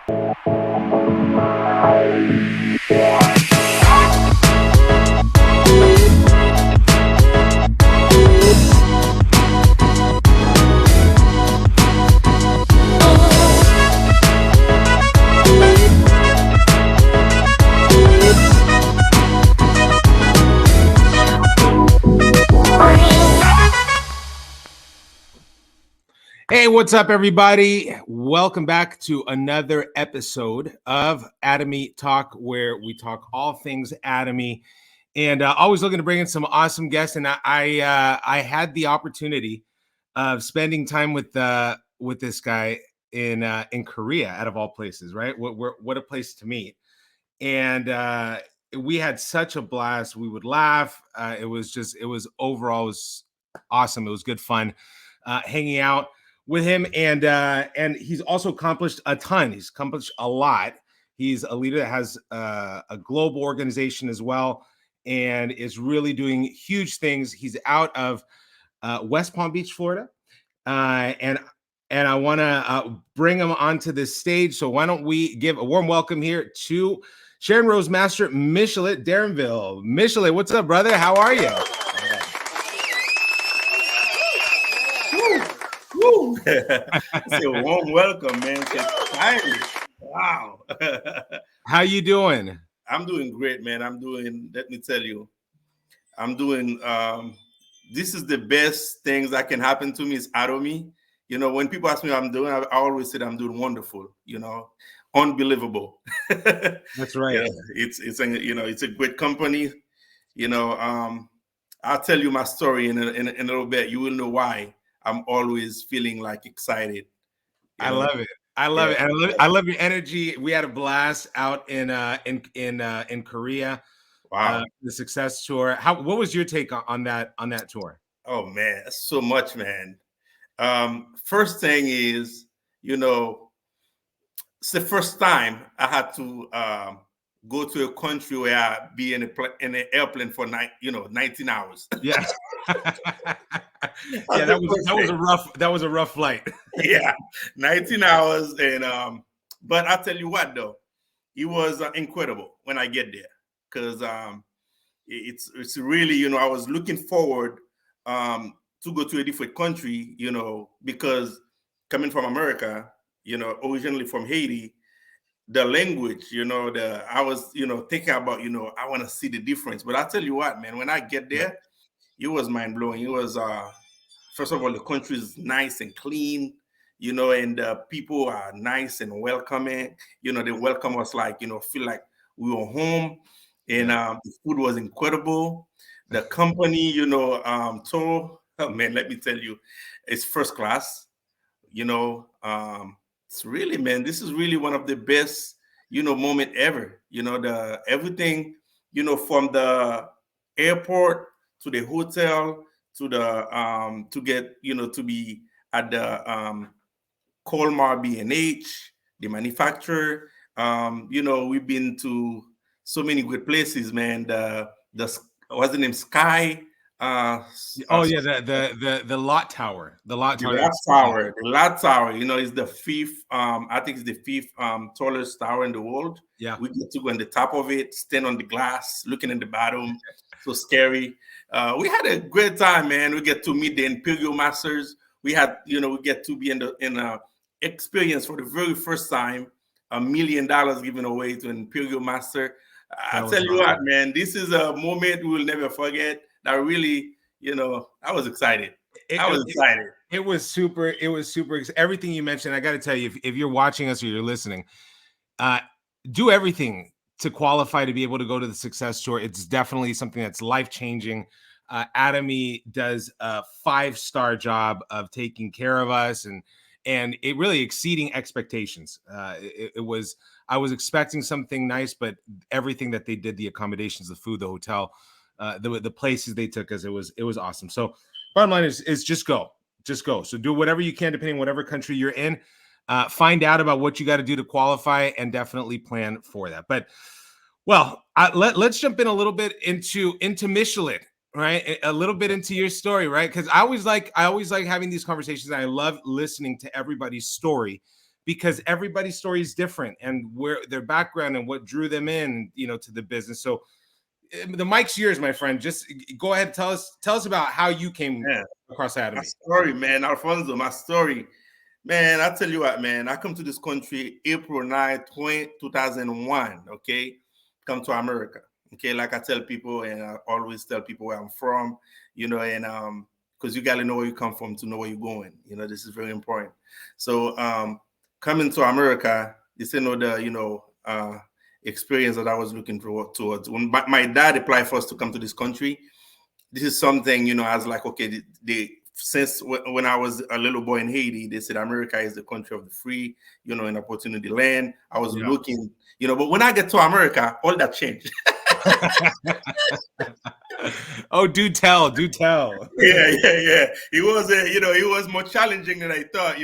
Hey, what's up, everybody? Welcome back to another episode of Atomy Talk, where we talk all things Atomy, and always looking to bring in some awesome guests. And I had the opportunity of spending time with this guy in Korea, out of all places, right? What a place to meet! And we had such a blast. We would laugh. It was overall, it was awesome. It was good fun hanging out with him, and he's also accomplished a ton. He's accomplished a lot. He's a leader that has a global organization as well, and is really doing huge things. He's out of West Palm Beach, Florida, and I want to bring him onto this stage. So why don't we give a warm welcome here to Sharon Rose Master Michelet Devonril. Michelet, what's up, brother? How are you? It's a warm welcome, man. Wow. How you doing? I'm doing great, man. Let me tell you, this is the best things that can happen to me is Atomy. You know, when people ask me how I'm doing, I always say I'm doing wonderful, unbelievable. That's right. Yeah, it's a great company. I'll tell you my story in a little bit. You will know why I'm always feeling like excited. I love it. I love it. And I love your energy. We had a blast out in Korea. Wow. The success tour. What was your take on that tour? Oh man, so much, man. First thing is, it's the first time I had to go to a country where I be in an airplane for 19 hours. Yeah. Yeah, that was a rough flight. Yeah, 19 hours, and but I'll tell you what though, it was incredible when I get there, because it's really, I was looking forward to go to a different country, because coming from America, originally from Haiti, the language, I was, thinking about, I want to see the difference. But I'll tell you what, man, when I get there, it was mind blowing. It was, first of all, the country is nice and clean, and people are nice and welcoming. They welcome us like, feel like we were home, and the food was incredible. The company, tour, oh man, let me tell you, it's first class. It's really, man, this is really one of the best, moment ever. The everything, from the airport to the hotel to the to get, to be at the Colmar B&H, the manufacturer. We've been to so many good places, man. What's the name? Sky. The lot tower. The lot tower. The lot tower. Is the fifth. I think it's the fifth tallest tower in the world. Yeah, we get to go on the top of it, stand on the glass, looking in the bottom. So scary. We had a great time, man. We get to meet the Imperial Masters. We had, we get to be in a experience for the very first time, $1 million given away to an Imperial Master. I tell you what, man, this is a moment we will never forget. That really, I was excited. It was super. Everything you mentioned, I got to tell you, if you're watching us or you're listening, do everything to qualify to be able to go to the Success Tour. It's definitely something that's life-changing. Atomy does a 5-star job of taking care of us and it really exceeding expectations. I was expecting something nice, but everything that they did, the accommodations, the food, the hotel, the places they took us, it was awesome. So bottom line is just go. So do whatever you can, depending on whatever country you're in. Find out about what you got to do to qualify and definitely plan for that. But let's jump in a little bit into Michelet, right? A little bit into your story, right? Because I always like having these conversations. And I love listening to everybody's story because everybody's story is different, and where their background and what drew them in, to the business. So the mic's yours, my friend. Just go ahead and tell us about how you came across Atomy. My story, man, Alfonso, my story. Man, I tell you what, man, I come to this country April 9, 2001, okay? Come to America, okay? Like I tell people, and I always tell people where I'm from, and because you got to know where you come from to know where you're going. This is very important. So coming to America, this is another, experience that I was looking towards. When my dad applied for us to come to this country, this is something, I was like, okay, since when I was a little boy in Haiti, they said America is the country of the free, and opportunity land. I was looking, but when I get to America, all that changed. Oh, do tell. Yeah. It was more challenging than I thought,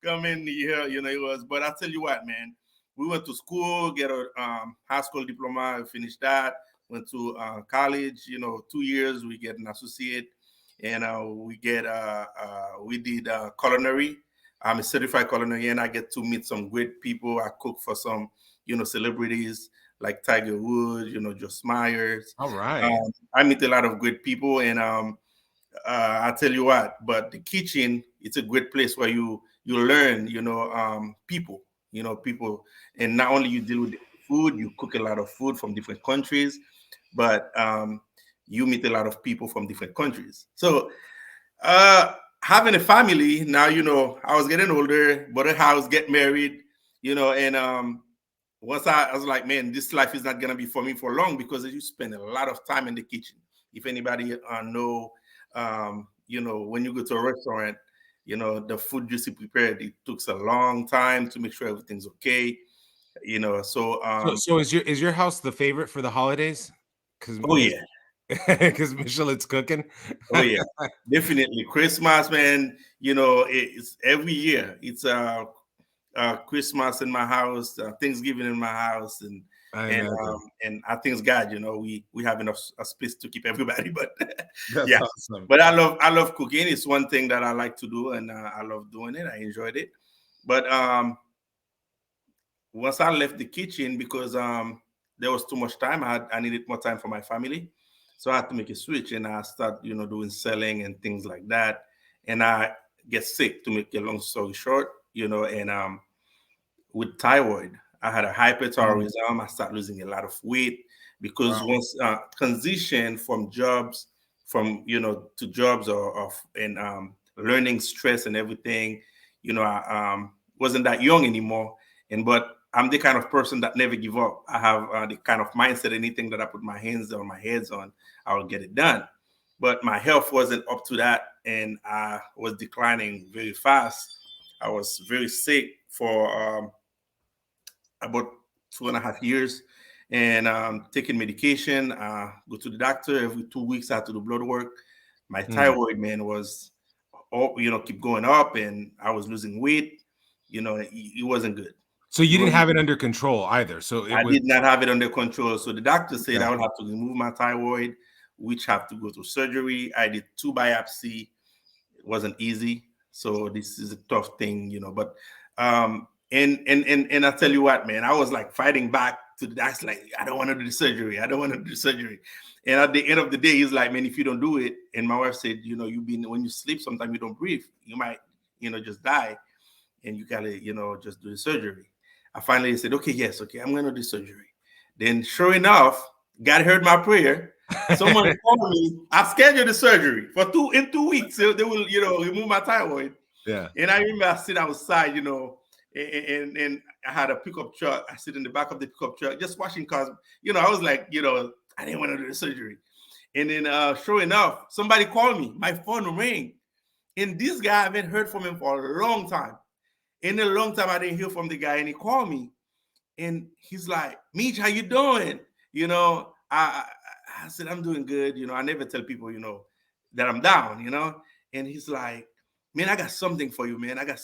coming here, it was. But I tell you what, man, we went to school, get a high school diploma, finished that, went to college, 2 years, we get an associate. And we did culinary. I'm a certified culinary, and I get to meet some great people. I cook for some, celebrities like Tiger Woods, Joss Myers. All right. I meet a lot of great people, and I tell you what. But the kitchen, it's a great place where you learn, people, people, and not only you deal with food, you cook a lot of food from different countries, but you meet a lot of people from different countries. So having a family now, I was getting older, bought a house, get married, and once I was like, man, this life is not going to be for me for long, because you spend a lot of time in the kitchen. If anybody know, when you go to a restaurant, the food you see prepared, it takes a long time to make sure everything's okay. So is your house the favorite for the holidays? Oh yeah. Because Michelet's cooking. Oh yeah, definitely. Christmas, man. It's every year. It's Christmas in my house, Thanksgiving in my house, and I thank God, we have enough space to keep everybody. But yeah, awesome. But I love cooking. It's one thing that I like to do, and I love doing it. I enjoyed it. But once I left the kitchen, because there was too much time, I needed more time for my family. So I had to make a switch, and I start, doing selling and things like that. And I get sick, to make a long story short, and with thyroid, I had a hyperthyroidism. I started losing a lot of weight, because once transition from jobs, to jobs and learning stress and everything, I wasn't that young anymore. But I'm the kind of person that never give up. I have the kind of mindset, anything that I put my hands on, my heads on, I will get it done. But my health wasn't up to that, and I was declining very fast. I was very sick for about 2.5 years, and taking medication. Go to the doctor every 2 weeks. I had to do blood work. My thyroid, man, was, keep going up, and I was losing weight. It wasn't good. So you didn't have it under control either. So I did not have it under control. So the doctor said I would have to remove my thyroid, which have to go to surgery. I did 2 biopsy. It wasn't easy. So this is a tough thing, But and I tell you what, man, I was like fighting back to the doctor, like, I don't want to do the surgery. I don't want to do the surgery. And at the end of the day, he's like, man, if you don't do it, and my wife said, when you sleep, sometimes you don't breathe. You might, just die, and you gotta, just do the surgery. I finally said, okay, I'm going to do surgery. Then sure enough, God heard my prayer. Someone called me. I scheduled the surgery for 2 weeks. So they will, remove my thyroid. Yeah. And I remember I sit outside, and I had a pickup truck. I sit in the back of the pickup truck, just washing cars. I was like, I didn't want to do the surgery. And then sure enough, somebody called me. My phone rang. And this guy, I haven't heard from him for a long time. In a long time, I didn't hear from the guy, and he called me, and he's like, "Mich, how you doing?" I said, "I'm doing good." I never tell people, that I'm down. And he's like, "Man, I got something for you, man. I got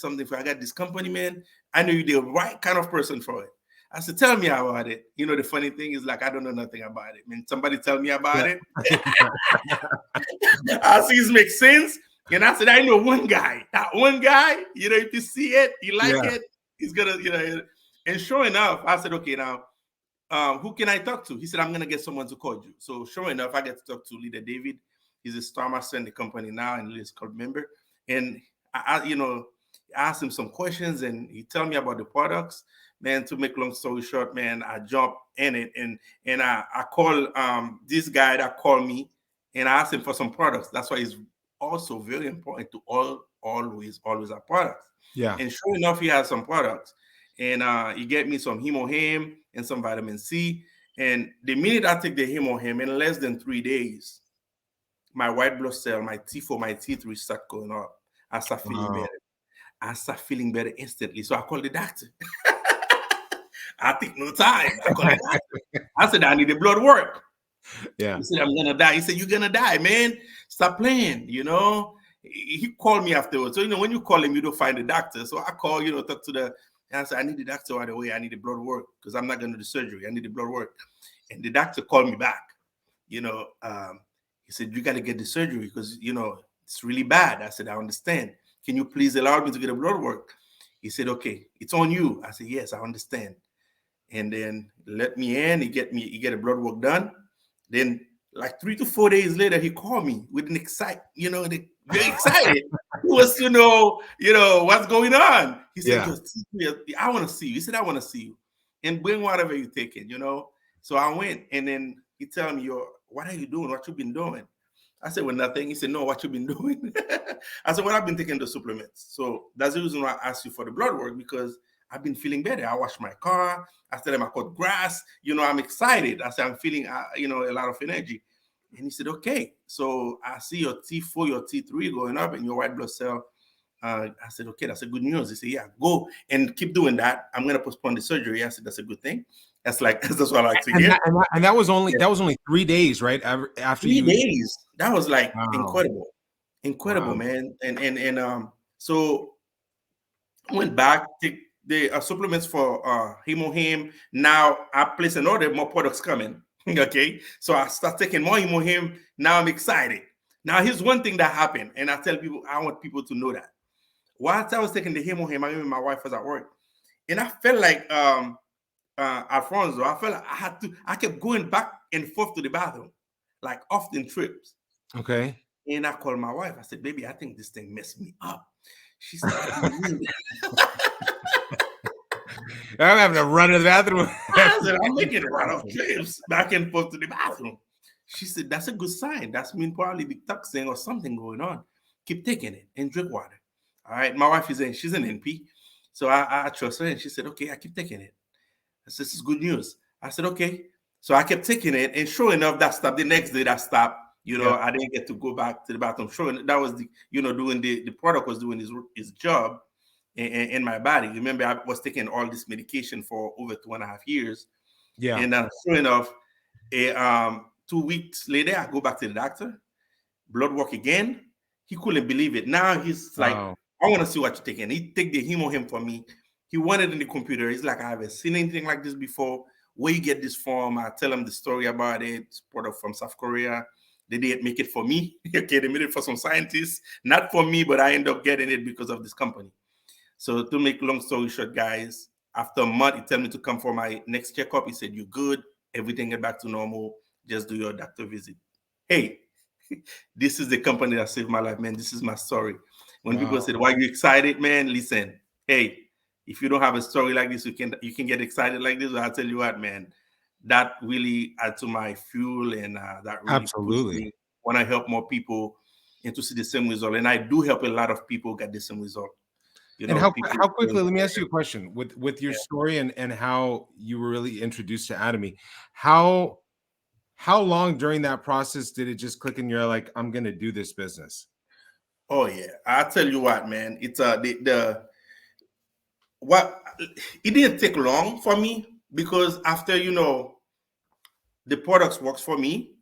this company, man. I know you're the right kind of person for it." I said, "Tell me about it." The funny thing is, like, I don't know nothing about it. Man, somebody tell me about it. I see it makes sense. And I said, I know one guy. That one guy, if you see it, you like it, he's gonna, and sure enough, I said, okay, now, who can I talk to? He said, I'm gonna get someone to call you. So sure enough, I get to talk to leader David. He's a star master in the company now and he's called member. And I asked him some questions and he told me about the products. Man, to make long story short, man, I jumped in it and I call this guy that called me and I asked him for some products. That's why it's also very important to always have products. Yeah. And sure enough, he has some products. And he get me some hemohim and some vitamin C. And the minute I take the hemohim, in less than 3 days, my white blood cell, my T4, my T3 start going up. I start feeling better. I start feeling better instantly. So I call the doctor. I take no time. I call the doctor. I said, I need the blood work. Yeah. He said, I'm gonna die. He said, you're gonna die, man. Stop playing, He called me afterwards. So, when you call him, you don't find the doctor. So I call, talk to the, and I said, I need the doctor right away. I need the blood work because I'm not gonna do the surgery. I need the blood work. And the doctor called me back. He said, you got to get the surgery because, it's really bad. I said, I understand. Can you please allow me to get a blood work? He said, okay, it's on you. I said, yes, I understand. And then let me in. He get a blood work done. Then like 3 to 4 days later, he called me with an very excited. He was to know, what's going on. He said, I want to see you. He said, I want to see you. And bring whatever you're taking, So I went and then he told me, what are you doing? What you been doing? I said, well, nothing. He said, no, what you been doing? I said, well, I've been taking the supplements. So that's the reason why I asked you for the blood work because I've been feeling better. I washed my car. I said, I cut grass. I'm excited. I said, I'm feeling, a lot of energy. And he said, okay. So I see your T4, your T3 going up and your white blood cell. I said, okay, that's a good news. He said, yeah, go and keep doing that. I'm going to postpone the surgery. I said, that's a good thing. That's what I like to hear. And that was only 3 days, right? After 3 days. That was like incredible, Wow. man. And so I went back, take the supplements for hemohim. Now I place an order, more products coming. Okay, so I start taking more hemohim. Now I'm excited. Now here's one thing that happened, and I tell people, I want people to know that. Whilst I was taking the hemohim, I remember my wife was at work, and I felt like Alfonso, I felt like I kept going back and forth to the bathroom, like often trips. Okay. And I called my wife. I said, baby, I think this thing messed me up. She said, I'm having to run to the bathroom. I said, I'm making a lot of trips back and forth to the bathroom. She said, that's a good sign. That's mean probably the toxin or something going on. Keep taking it and drink water. All right. My wife she's an NP. So I trust her. And she said, okay, I keep taking it. I said, this is good news. I said, okay. So I kept taking it. And sure enough, that stopped. The next day that stopped. I didn't get to go back to the bathroom. Sure, that was doing the product was doing his job in my body. Remember, I was taking all this medication for over 2.5 years. Yeah. And sure enough, 2 weeks later, I go back to the doctor, blood work again. He couldn't believe it. Now he's like, I want to see what you're taking. He take the hemohim for me. He wanted in the computer. He's like, I haven't seen anything like this before. Where you get this from? I tell him the story about it. It's product from South Korea. They didn't make it for me. Okay, they made it for some scientists. Not for me, but I end up getting it because of this company. So to make long story short, guys, after a month, he told me to come for my next checkup. He said, you're good. Everything get back to normal. Just do your doctor visit. Hey, this is the company that saved my life, man. This is my story. When people said, why are you excited, man? Listen, hey, if you don't have a story like this, you can get excited like this. I'll tell you what, man, that really adds to my fuel and that really Absolutely pushed me want to help more people and to see the same result. And I do help a lot of people get the same result. And how quickly, let me ask you a question with your story and how you were really introduced to Atomy. How long during that process did it just click and you're like, I'm going to do this business? Oh yeah. I'll tell you what, man, it's it didn't take long for me because after, the products works for me.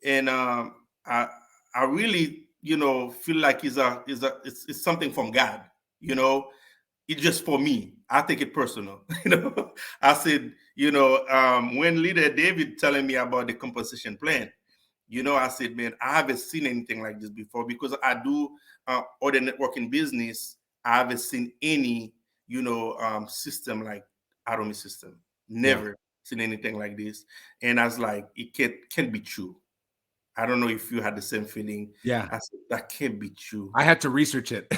And I really, feel like it's something from God, it's just for me. I take it personal. I said, when leader David telling me about the compensation plan, I said, man, I haven't seen anything like this before because I do other networking business. I haven't seen any, system like Atomy system. Yeah. Never seen anything like this. And I was like, it can't be true. I don't know if you had the same feeling. Yeah. I said, that can't be true. I had to research it.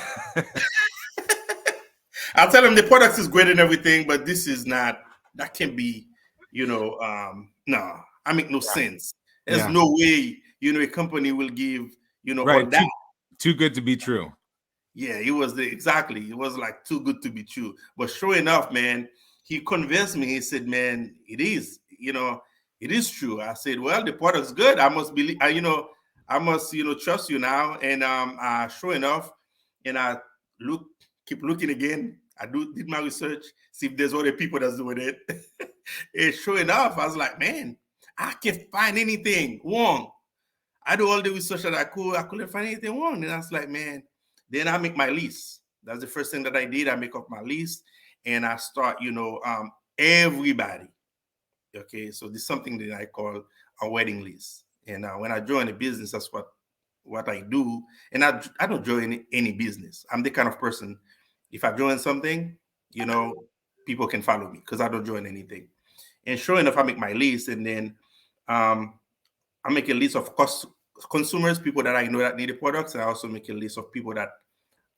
I'll tell them the product is great and everything, but this is not, that can't be, no, I make no sense. There's Yeah. no way, a company will give, all Right. that. Too good to be true. Yeah, it was it was like too good to be true. But sure enough, man, he convinced me. He said, man, it is, it is true. I said, well, the product's good. I must believe, I must, trust you now. And sure enough, and I keep looking again. Did my research, see if there's other people that's doing it. And sure enough, I was like, man, I can't find anything wrong. I do all the research that I could. I couldn't find anything wrong. And I was like, man, then I make my list. That's the first thing that I did. I make up my list and I start, everybody. Okay, so this is something that I call a wedding list. And when I join a business, that's what I do. And I don't join any business. I'm the kind of person, if I join something, people can follow me because I don't join anything. And sure enough, I make my list, and then I make a list of consumers, people that I know that need the products. And I also make a list of people that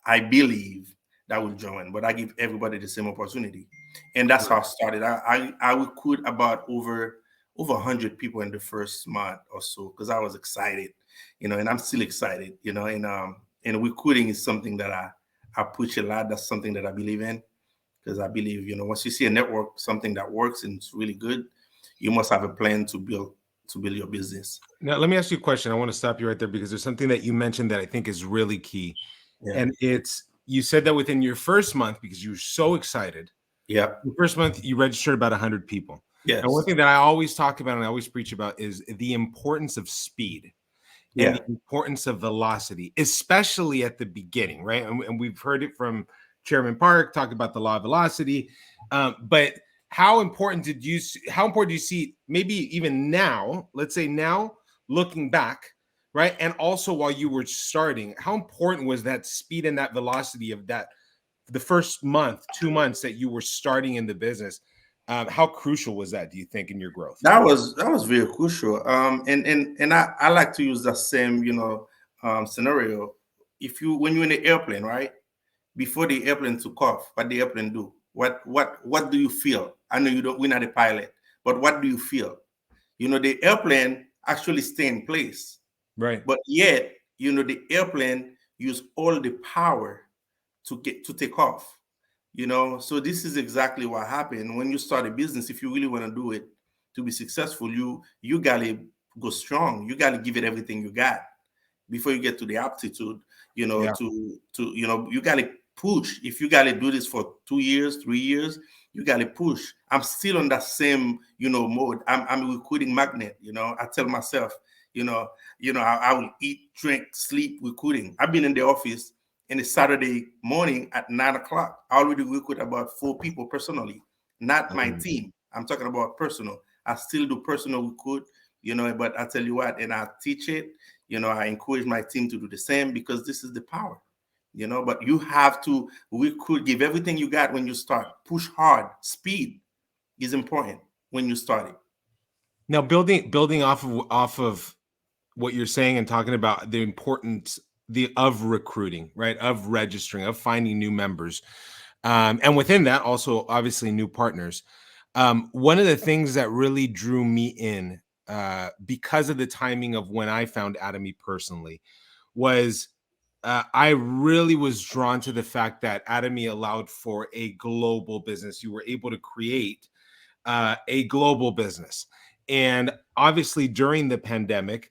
I believe that will join, but I give everybody the same opportunity. And that's how I started. I recruit about over 100 people in the first month or so because I was excited, and I'm still excited, and recruiting is something that I push a lot. That's something that I believe in because I believe, once you see a network, something that works and it's really good, you must have a plan to build your business. Now, let me ask you a question. I want to stop you right there because there's something that you mentioned that I think is really key. Yeah. And you said that within your first month, because you were so excited. Yeah. The first month you registered about 100 people. Yes. And one thing that I always talk about and I always preach about is the importance of speed and the importance of velocity, especially at the beginning, right? And we've heard it from Chairman Park talk about the law of velocity. But how important do you see maybe even now, let's say now, looking back, right? And also while you were starting, how important was that speed and that velocity of the first month, 2 months that you were starting in the business? How crucial was that, do you think, in your growth? That was very crucial. And I like to use the same, scenario. When you're in the airplane, right? Before the airplane took off, what the airplane do? What do you feel? I know we're not a pilot, but what do you feel? The airplane actually stay in place. Right. But yet, the airplane use all the power to take off. So this is exactly what happened when you start a business. If you really want to do it to be successful, you gotta go strong. You gotta give it everything you got before you get to the aptitude. You gotta push. If you gotta do this for 2 years, 3 years, you gotta push. I'm still on that same mode. I'm a recruiting magnet. I tell myself, I will eat, drink, sleep recruiting. I've been in the office in a Saturday morning at 9 o'clock. I already recruit about 4 people personally, not my team. I'm talking about personal. I still do personal recruit, but I tell you what, and I teach it, I encourage my team to do the same because this is the power, but you have to recruit, give everything you got when you start, push hard. Speed is important when you start it. Now, building off of what you're saying and talking about the importance of recruiting, right? Of registering, of finding new members. And within that, also obviously new partners. One of the things that really drew me in because of the timing of when I found Atomy personally was I really was drawn to the fact that Atomy allowed for a global business. You were able to create a global business. And obviously during the pandemic,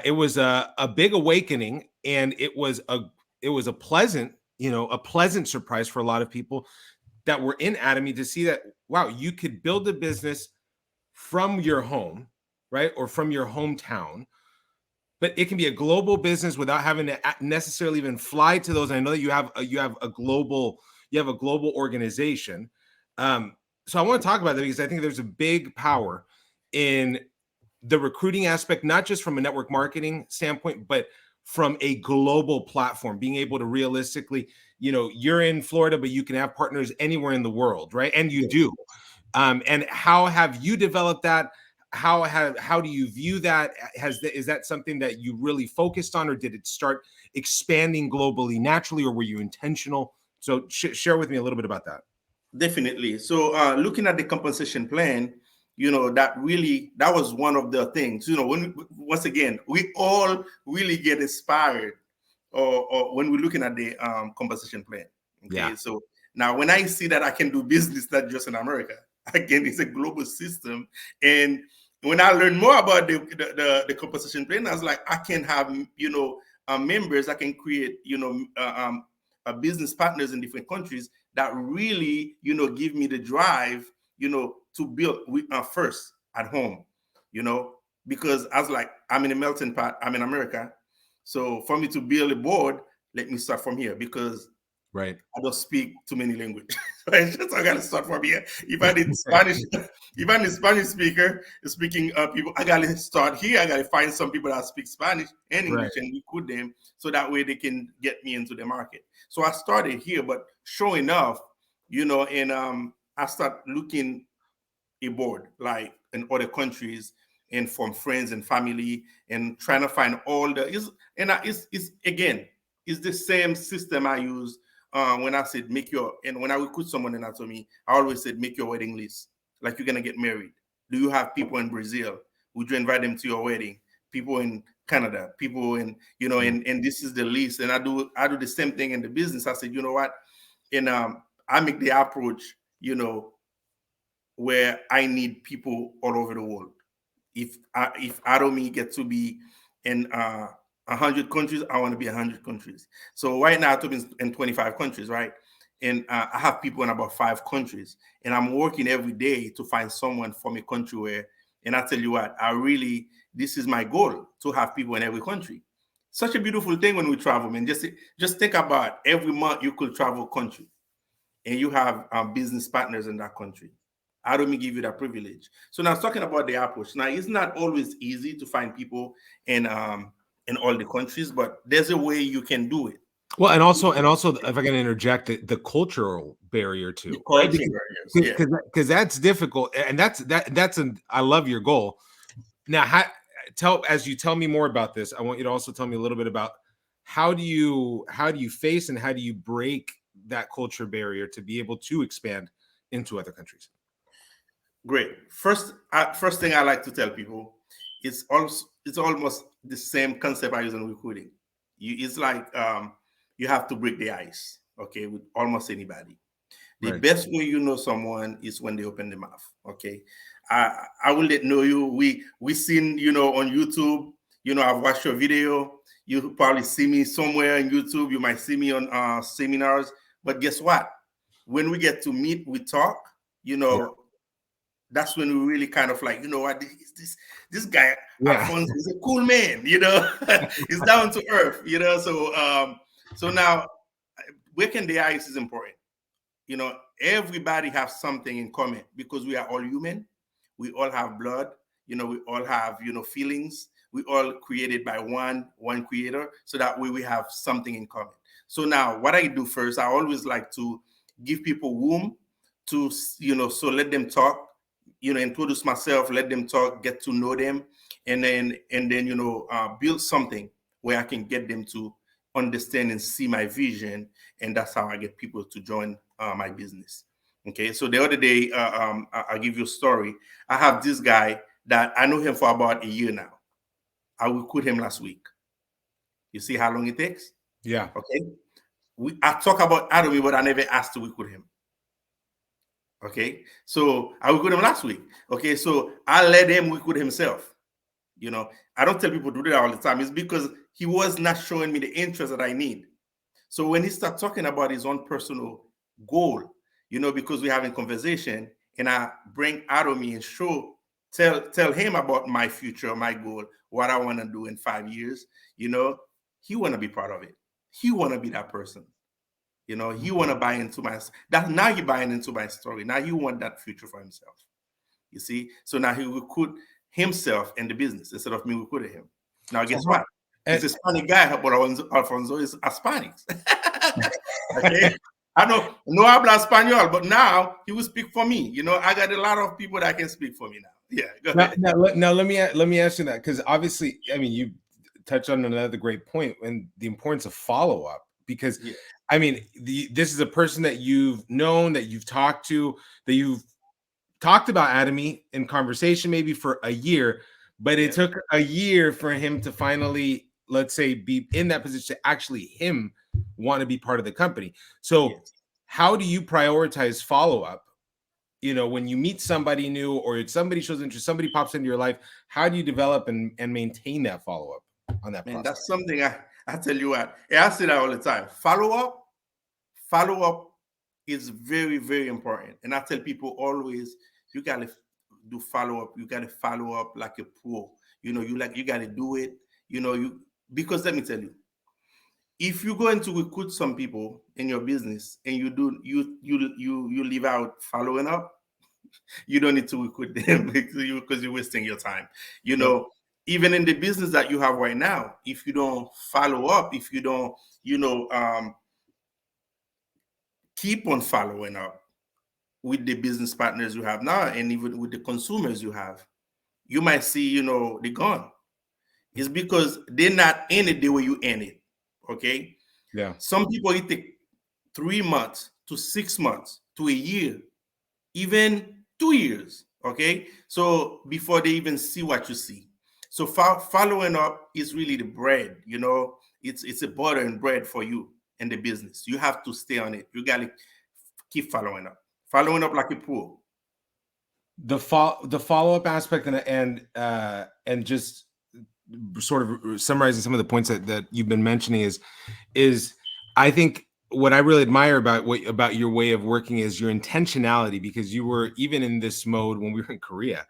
it was a big awakening, and it was a pleasant, a pleasant surprise for a lot of people that were in Atomy to see that, wow, you could build a business from your home, right? Or from your hometown, but it can be a global business without having to necessarily even fly to those. I know that you have a global organization. So I want to talk about that because I think there's a big power in the recruiting aspect, not just from a network marketing standpoint, but from a global platform, being able to realistically, you're in Florida, but you can have partners anywhere in the world, right? And you do. And how have you developed that? How do you view that? Is that something that you really focused on, or did it start expanding globally naturally, or were you intentional? So share with me a little bit about that. Definitely. So looking at the compensation plan, that was one of the things, once again, we all really get inspired or when we're looking at the compensation plan. Okay. Yeah. So now when I see that I can do business not just in America, again, it's a global system. And when I learned more about the compensation plan, I was like, I can have, members, I can create, business partners in different countries that really, give me the drive, to build first at home, because I was like, I'm in a melting pot, I'm in America. So for me to build a board, let me start from here, because right, I don't speak too many languages. So I gotta start from here. If I need Spanish, if I need Spanish speaker speaking people, I gotta start here. I gotta find some people that speak Spanish and English and recruit them so that way they can get me into the market. So I started here, but sure enough, and I start looking abroad, like in other countries, and from friends and family, and trying to find all the it's again, it's the same system I use when I said when I recruit someone in Atomy, I always said make your wedding list. Like you're gonna get married. Do you have people in Brazil? Would you invite them to your wedding? People in Canada, people in, and this is the list. And I do the same thing in the business. I said, you know what? And I make the approach, where I need people all over the world. If Atomy get to be in 100 countries, I want to be 100 countries. So right now Atomy is in 25 countries, right? And I have people in about 5 countries, and I'm working every day to find someone from a country where. And I tell you what, this is my goal, to have people in every country. Such a beautiful thing when we travel, man. Just think about every month you could travel country, and you have business partners in that country. Atomy give you that privilege. So now talking about the approach. Now it's not always easy to find people in all the countries, but there's a way you can do it. Well, and also, if I can interject, the cultural barrier too, right? Because that's difficult, and I love your goal. Now, as you tell me more about this, I want you to also tell me a little bit about how do you face and how do you break that culture barrier to be able to expand into other countries? Great. First thing I like to tell people, it's almost the same concept I use in recruiting. It's like you have to break the ice, okay, with almost anybody. The best way you know someone is when they open their mouth, okay? I will let know you. We seen, on YouTube, I've watched your video. You probably see me somewhere on YouTube. You might see me on seminars. But guess what? When we get to meet, we talk, that's when we really kind of like, what, this guy, Alphonse, is a cool man, he's down to earth, so now breaking the ice is important. Everybody has something in common because we are all human. We all have blood, we all have, feelings. We all created by one creator. So that way we have something in common. So now what I do first, I always like to give people room to, so let them talk, introduce myself, let them talk, get to know them, and then build something where I can get them to understand and see my vision. And that's how I get people to join my business. Okay, so the other day, I'll give you a story. I have this guy that I know him for about a year now. I recruited him last week. You see how long it takes? Yeah. Okay. I talk about Atomy, but I never asked to recruit him. Okay, so I recruited him last week. Okay, so I let him recruit himself. I don't tell people to do that all the time. It's because he was not showing me the interest that I need. So when he started talking about his own personal goal, because we're having conversation, and I bring Atomy and tell him about my future, my goal, what I want to do in 5 years, he want to be part of it. He want to be that person. He want to buy into now he buying into my story. Now he want that future for himself. You see? So now he recruit himself in the business instead of me recruiting him. Now guess what? He's a Hispanic guy, but Alfonso is Hispanic. Okay. I know no habla español, but now he will speak for me. You know, I got a lot of people that can speak for me now. Yeah, go ahead. Now let me ask you that, because obviously, I mean, you touched on another great point, and the importance of follow up. Because, Yeah. I mean, this is a person that you've known, that you've talked to, that you've talked about Atomy in conversation maybe for a year, but it took a year for him to finally, let's say, be in that position to actually him want to be part of the company. So how do you prioritize follow-up? You know, when you meet somebody new or somebody shows interest, somebody pops into your life, how do you develop and maintain that follow-up on that process? That's something I tell you what, I say that all the time. Follow up is very, very important. And I tell people always, you gotta do follow up. You gotta follow up like a pro. You know, you gotta do it. You know, because let me tell you, if you're going to recruit some people in your business and you leave out following up, you don't need to recruit them because you're wasting your time. You know, even in the business that you have right now, if you don't follow up, if you don't, keep on following up with the business partners you have now, and even with the consumers you have, you might see, they're gone. It's because they're not in it the way you in it. Okay. Yeah. Some people, it take 3 months to 6 months to a year, even 2 years. Okay. So before they even see what you see. So following up is really the bread, it's a butter and bread for you in the business. You have to stay on it. You got to keep following up like a pro. The follow-up aspect and just sort of summarizing some of the points that you've been mentioning is I think what I really admire about your way of working is your intentionality, because you were even in this mode when we were in Korea,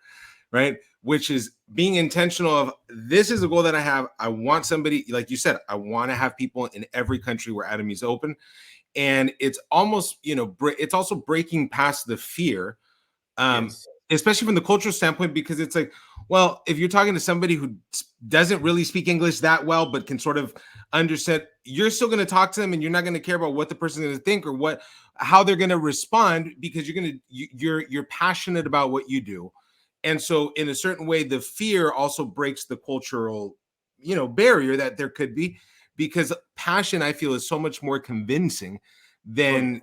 right? Which is being intentional of, this is a goal that I have. I want somebody, like you said, I want to have people in every country where Atomy is open. And it's almost, it's also breaking past the fear, especially from the cultural standpoint, because it's like, well, if you're talking to somebody who doesn't really speak English that well, but can sort of understand, you're still going to talk to them, and you're not going to care about what the person's going to think or how they're going to respond, because you're passionate about what you do. And so in a certain way, the fear also breaks the cultural, barrier that there could be, because passion, I feel, is so much more convincing than,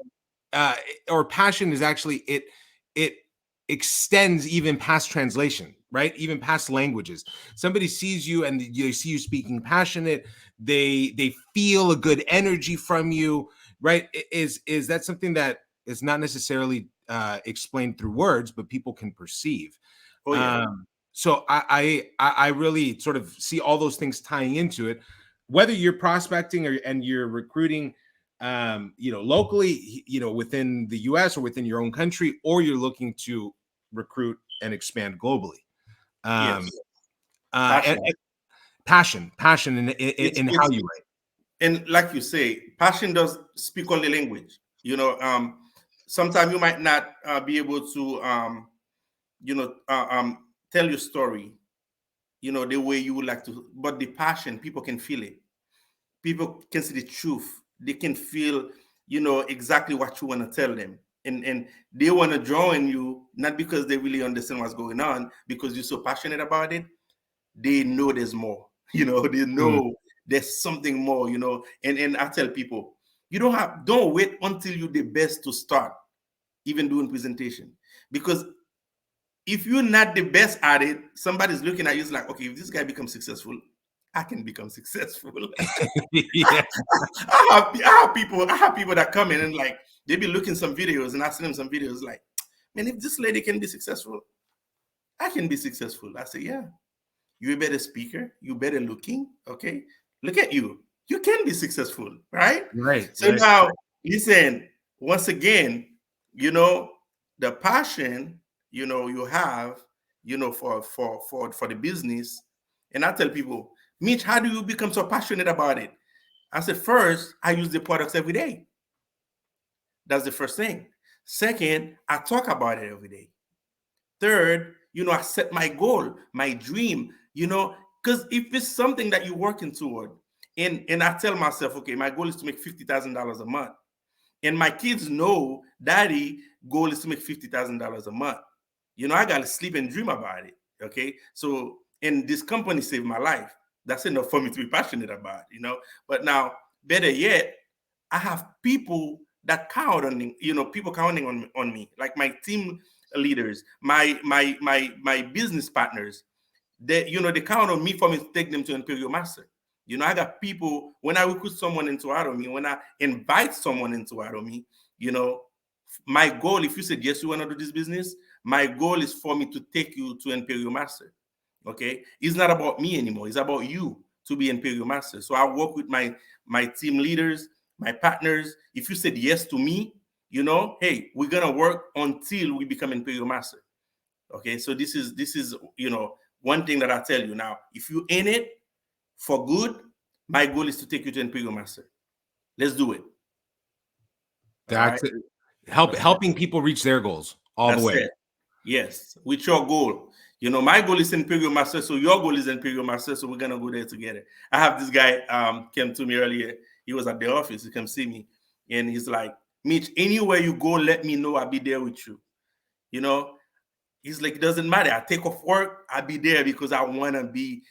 or passion is actually, it extends even past translation, right? Even past languages. Somebody sees you and they see you speaking passionate, they feel a good energy from you, right? Is that something that is not necessarily explained through words, but people can perceive? So I really sort of see all those things tying into it, whether you're prospecting and you're recruiting, locally, within the US or within your own country, or you're looking to recruit and expand globally. Passion in how you write. And like you say, passion does speak all the language. Sometimes you might not be able to, tell your story, the way you would like to, but the passion, people can feel it. People can see the truth. They can feel, exactly what you want to tell them. And they want to join you, not because they really understand what's going on, because you're so passionate about it. They know there's more, they know there's something more, and I tell people, don't wait until you're the best to start even doing presentation, because if you're not the best at it, somebody's looking at you, it's like, okay, if this guy becomes successful, I can become successful. Yeah. I have people that come in and like, they be looking some videos, and I send them some videos like, man, if this lady can be successful, I can be successful. I say, yeah, you're a better speaker, you're better looking. Okay, look at you. You can be successful, right? Right. So now, listen, once again, the passion, you have, for the business. And I tell people, Mitch, how do you become so passionate about it? I said, first, I use the products every day. That's the first thing. Second, I talk about it every day. Third, I set my goal, my dream. Because if it's something that you're working toward, and I tell myself, okay, my goal is to make $50,000 a month, and my kids know, Daddy, goal is to make $50,000 a month. I gotta sleep and dream about it. Okay, so and this company saved my life. That's enough for me to be passionate about. But now, better yet, I have people that count on me. People counting on me, like my team leaders, my business partners. They count on me for me to take them to Imperial Master. I got people, when I recruit someone into Atomy, when I invite someone into Atomy, my goal, if you said yes, you want to do this business, my goal is for me to take you to Imperial Master. Okay, it's not about me anymore. It's about you to be Imperial Master. So I work with my team leaders, my partners. If you said yes to me, hey, we're gonna work until we become Imperial Master. Okay, so this is one thing that I tell you now. If you in it for good, my goal is to take you to Imperial Master. Let's do it. That's it. Helping people reach their goals all the way. It. Yes, with your goal. My goal is Imperial Master, so your goal is Imperial Master, so we're gonna go there together. I have this guy came to me earlier. He was at the office. He came see me, and he's like, Mitch, anywhere you go, let me know. I'll be there with you. He's like, it doesn't matter. I take off work, I'll be there because I want to be,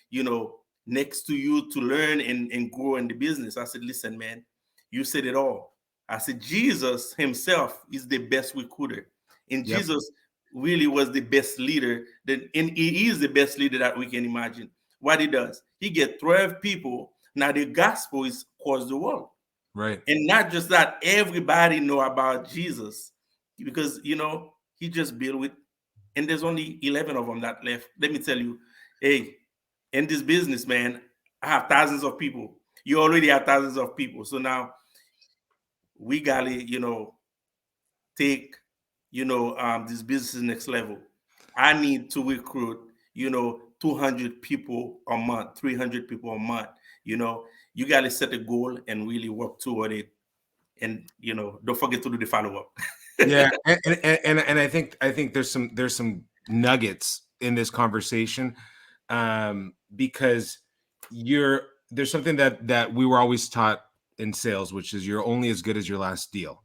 next to you to learn and grow in the business. I said, listen, man, you said it all. I said, Jesus himself is the best recruiter. And Jesus really was the best leader. And he is the best leader that we can imagine. What he does, he get 12 people. Now the gospel is across the world. Right. And not just that, everybody know about Jesus because, he just built with, and there's only 11 of them that left. Let me tell you, hey, in this business, man, I have thousands of people. You already have thousands of people. So now we got to, take, this business next level. I need to recruit, 200 people a month, 300 people a month. You got to set a goal and really work toward it. And, don't forget to do the follow-up. Yeah. And I think there's some nuggets in this conversation because there's something that we were always taught in sales, which is you're only as good as your last deal.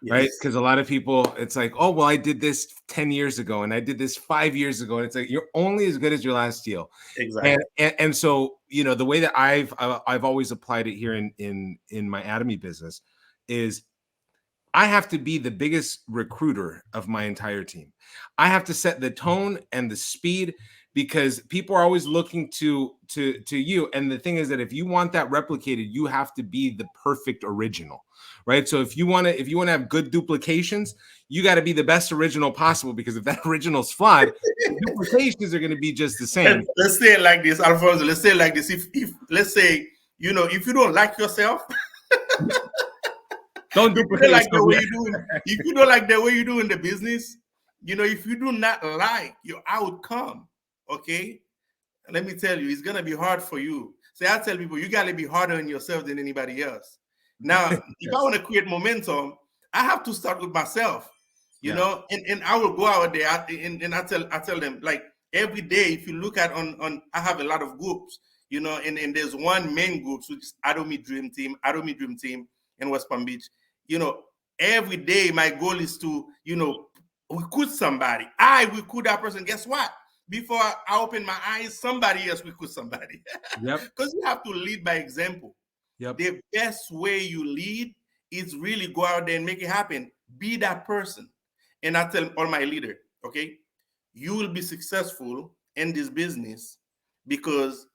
Yes. Right? Because a lot of people, it's like, oh, well, I did this 10 years ago and I did this 5 years ago. And it's like, you're only as good as your last deal. Exactly. And so, the way that I've always applied it here in my Atomy business is I have to be the biggest recruiter of my entire team. I have to set the tone and the speed because people are always looking to you. And the thing is that if you want that replicated, you have to be the perfect original, right? So if you want to have good duplications, you got to be the best original possible because if that original's flawed, duplications are going to be just the same. Let's say it like this, Alfonso. Let's say it like this. If let's say, if you don't like yourself, don't duplicate like the way you do. If you don't like the way you do in the business, if you do not like your outcome, okay, let me tell you, it's gonna be hard for you. So I tell people, you gotta be harder on yourself than anybody else. Now, if I want to create momentum, I have to start with myself, you know, and I will go out there and I tell them, like, every day, if you look at on I have a lot of groups, and there's one main group, which is Atomy Dream Team in West Palm Beach. Every day my goal is to, recruit somebody. I recruit that person. Guess what? Before I open my eyes, somebody else recruit somebody. Yep. Because you have to lead by example. Yep. The best way you lead is really go out there and make it happen. Be that person. And I tell all my leaders, okay, you will be successful in this business because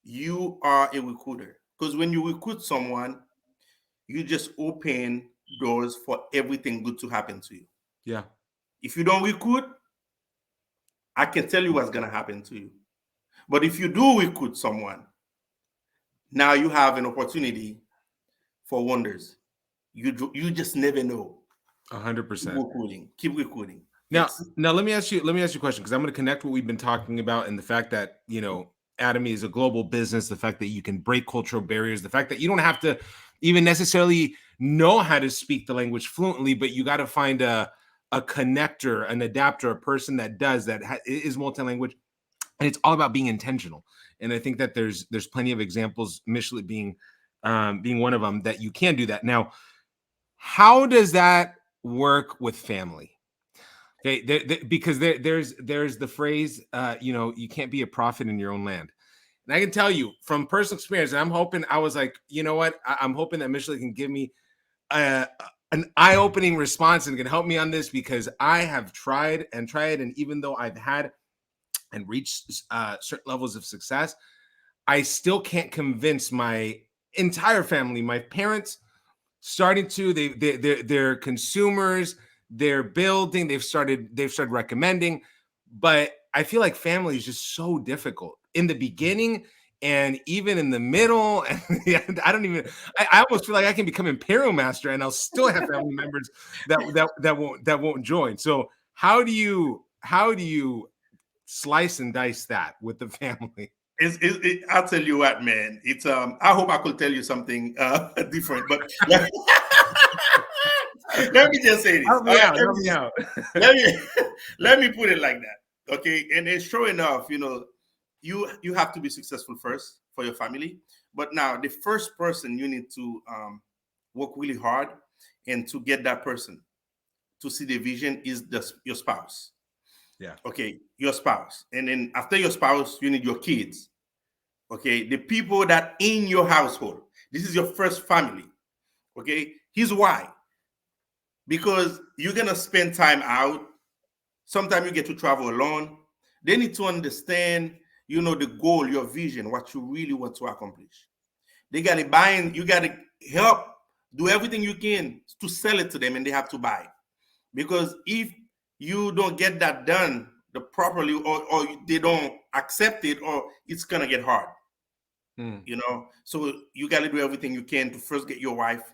you are a recruiter. Because when you recruit someone, you just open doors for everything good to happen to you. Yeah. If you don't recruit, I can tell you what's going to happen to you. But if you do recruit someone, now you have an opportunity for wonders. You just never know. 100%. Keep recruiting. Now let me ask you a question because I'm going to connect what we've been talking about and the fact that, Atomy is a global business, the fact that you can break cultural barriers, the fact that you don't have to even necessarily know how to speak the language fluently, but you got to find a connector, an adapter, a person that does that is multi-language. and it's all about being intentional. And I think that there's plenty of examples, Michelet being one of them, that you can do that. Now, how does that work with family? Okay, because there's the phrase, you can't be a prophet in your own land. And I can tell you from personal experience, and I'm hoping, I was like, you know what, I'm hoping that Michelet can give me an eye-opening response and can help me on this, because I have tried, and even though I've had and reached certain levels of success, I still can't convince my entire family. My parents starting to, they're consumers, they're building, they've started recommending, but I feel like family is just so difficult in the beginning and even in the middle. And I don't even, I almost feel like I can become imperial master and I'll still have family members that won't join. So how do you slice and dice that with the family? I'll tell you what, man. It's I hope I could tell you something different, but let me just say this. Help me out. Help me out. Let me put it like that. Okay. And then sure enough, you have to be successful first for your family. But now the first person you need to work really hard and to get that person to see the vision is your spouse. Yeah. Okay, your spouse. And then after your spouse, you need your kids. Okay, the people that in your household. This is your first family. Okay, here's why. Because you're gonna spend time out. Sometimes you get to travel alone. They need to understand, the goal, your vision, what you really want to accomplish. They gotta buy in, you gotta help, do everything you can to sell it to them, and they have to buy. Because if you don't get that done the properly, or they don't accept it, or it's gonna get hard. So you got to do everything you can to first get your wife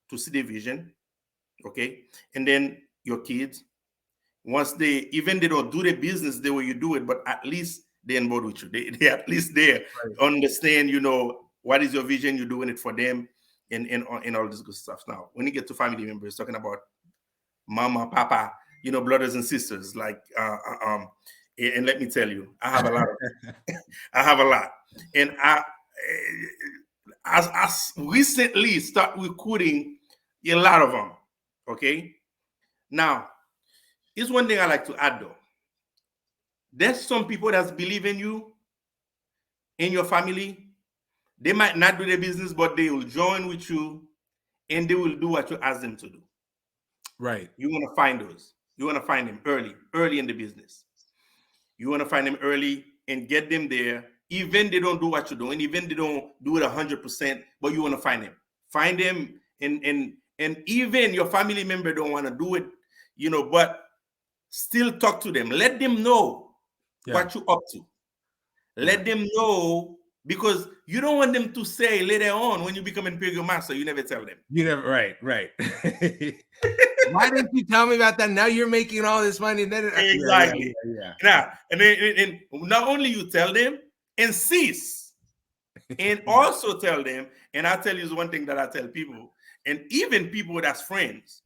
to see the vision, okay, and then your kids. Once they don't do the business the way you do it, but at least they're on board with you. They at least there understand, what is your vision, you're doing it for them, and all this good stuff. Now when you get to family members, talking about mama, papa, brothers and sisters, like and let me tell you, I have a lot and I as recently start recruiting a lot of them. Okay, now here's one thing I like to add though. There's some people that believe in you, in your family. They might not do the business, but they will join with you and they will do what you ask them to do. Right. You want to find those. You want to find them early in the business. You want to find them early and get them there. Even they don't do what you're doing, even they don't do it 100%, but you want to find them. Find them, and even your family member don't want to do it, but still talk to them. Let them know what you're up to. Let them know, because you don't want them to say later on when you become imperial master, you never tell them. You never, right. Why didn't you tell me about that? Now you're making all this money. Exactly. Yeah. Now, and not only you tell them, insist, and also tell them. And I tell you one thing that I tell people, and even people that's friends,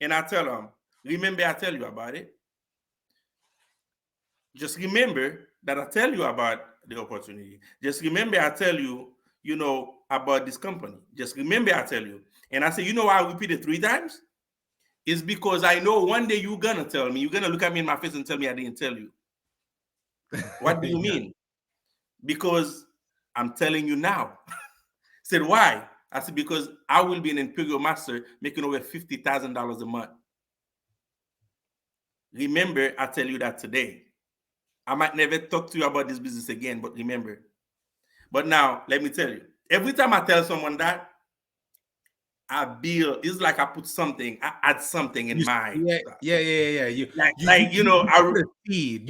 and I tell them, remember I tell you about it. Just remember that I tell you about the opportunity. Just remember I tell you, about this company. Just remember I tell you. And I say, why I repeat it 3 times? It's because I know one day you're gonna tell me, you're gonna look at me in my face and tell me I didn't tell you. What do you mean? Because I'm telling you now. Said, why? I said, because I will be an imperial master making over $50,000 a month. Remember, I tell you that today. I might never talk to you about this business again, but remember. But now, let me tell you, every time I tell someone that, I build, it's like I put something, I add something in mind. Yeah. You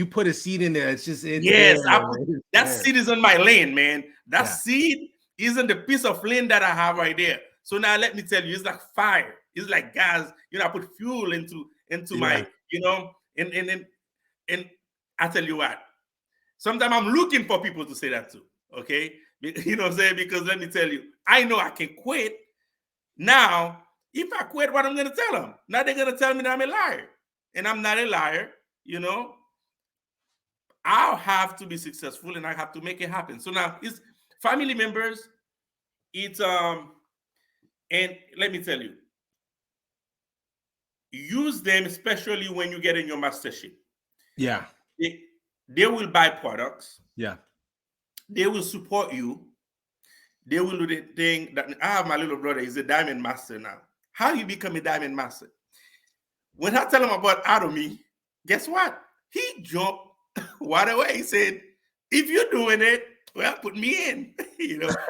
put a seed in there. It's just that seed is on my land, man. That seed isn't the piece of land that I have right there. So now let me tell you, it's like fire. It's like gas. I put fuel into my, and I tell you what, sometimes I'm looking for people to say that too. Okay. You know what I'm saying? Because let me tell you, I know I can quit. Now, if I quit, what I'm going to tell them? Now they're going to tell me that I'm a liar. And I'm not a liar, I'll have to be successful and I have to make it happen. So now it's family members. It's and let me tell you, use them, especially when you get in your mastership. Yeah. They will buy products. Yeah. They will support you. They will do the thing that I have. My little brother is a diamond master now. How you become a diamond master? When I tell him about Atomy, guess what? He jumped right away. He said, if you're doing it, well, put me in.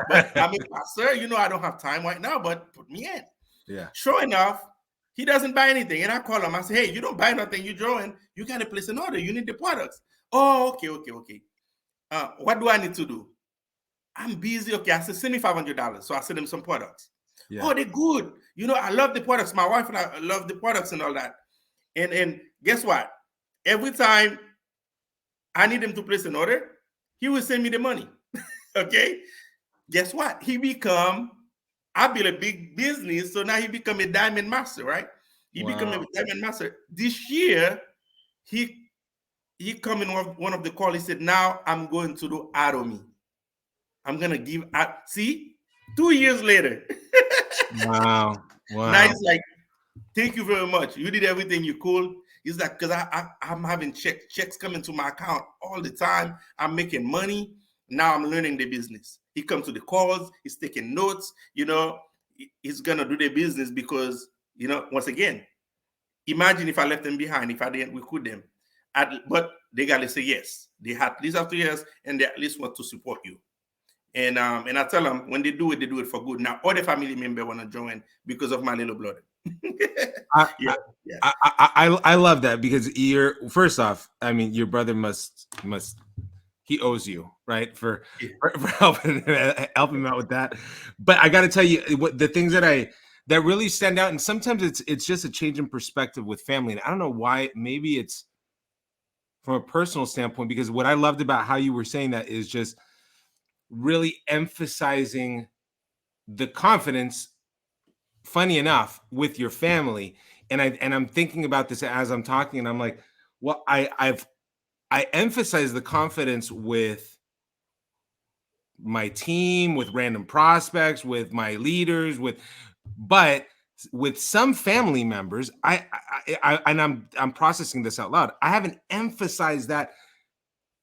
But I mean, sir, I don't have time right now, but put me in. Yeah. Sure enough, he doesn't buy anything. And I call him. I say, hey, you don't buy nothing. You drawing. You got to place an order. You need the products. Oh, okay. What do I need to do? I'm busy. Okay, I said, send me $500. So I send him some products. Yeah. Oh, they're good. I love the products. My wife and I love the products and all that. And guess what? Every time I need him to place an order, he will send me the money. Okay? Guess what? I built a big business, so now he become a diamond master, right? He become a diamond master. This year, he come in one of the calls. He said, now I'm going to do Atomy. I'm going to give out. See? 2 years later. Wow. Now he's like, thank you very much. You did everything you could. He's like, because I'm having checks coming to my account all the time. I'm making money. Now I'm learning the business. He comes to the calls. He's taking notes. He's going to do the business because, once again, imagine if I left them behind, if I didn't recruit them. But they got to say yes. They had at least after years, and they at least want to support you. And I tell them, when they do it for good. Now, all the family members want to join because of my little brother. I love that because first off, I mean, your brother must he owes you, right, for helping him out with that. But I got to tell you, what the things that really stand out, and sometimes it's just a change in perspective with family. And I don't know why. Maybe it's from a personal standpoint, because what I loved about how you were saying that is just really emphasizing the confidence, funny enough, with your family. And I'm thinking about this as I'm talking, and I'm like, well, I emphasize the confidence with my team, with random prospects, with my leaders, but with some family members, I'm processing this out loud. I haven't emphasized that.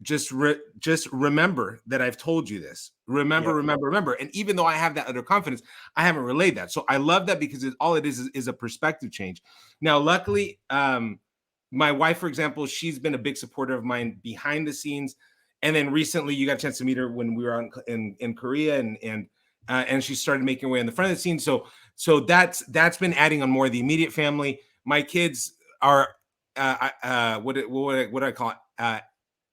Just remember that I've told you this. Remember. And even though I have that other confidence, I haven't relayed that. So I love that because all it is a perspective change. Now, luckily, my wife, for example, she's been a big supporter of mine behind the scenes. And then recently, you got a chance to meet her when we were out in Korea, and she started making her way on the front of the scene. So that's been adding on more of the immediate family. My kids are what do I call it?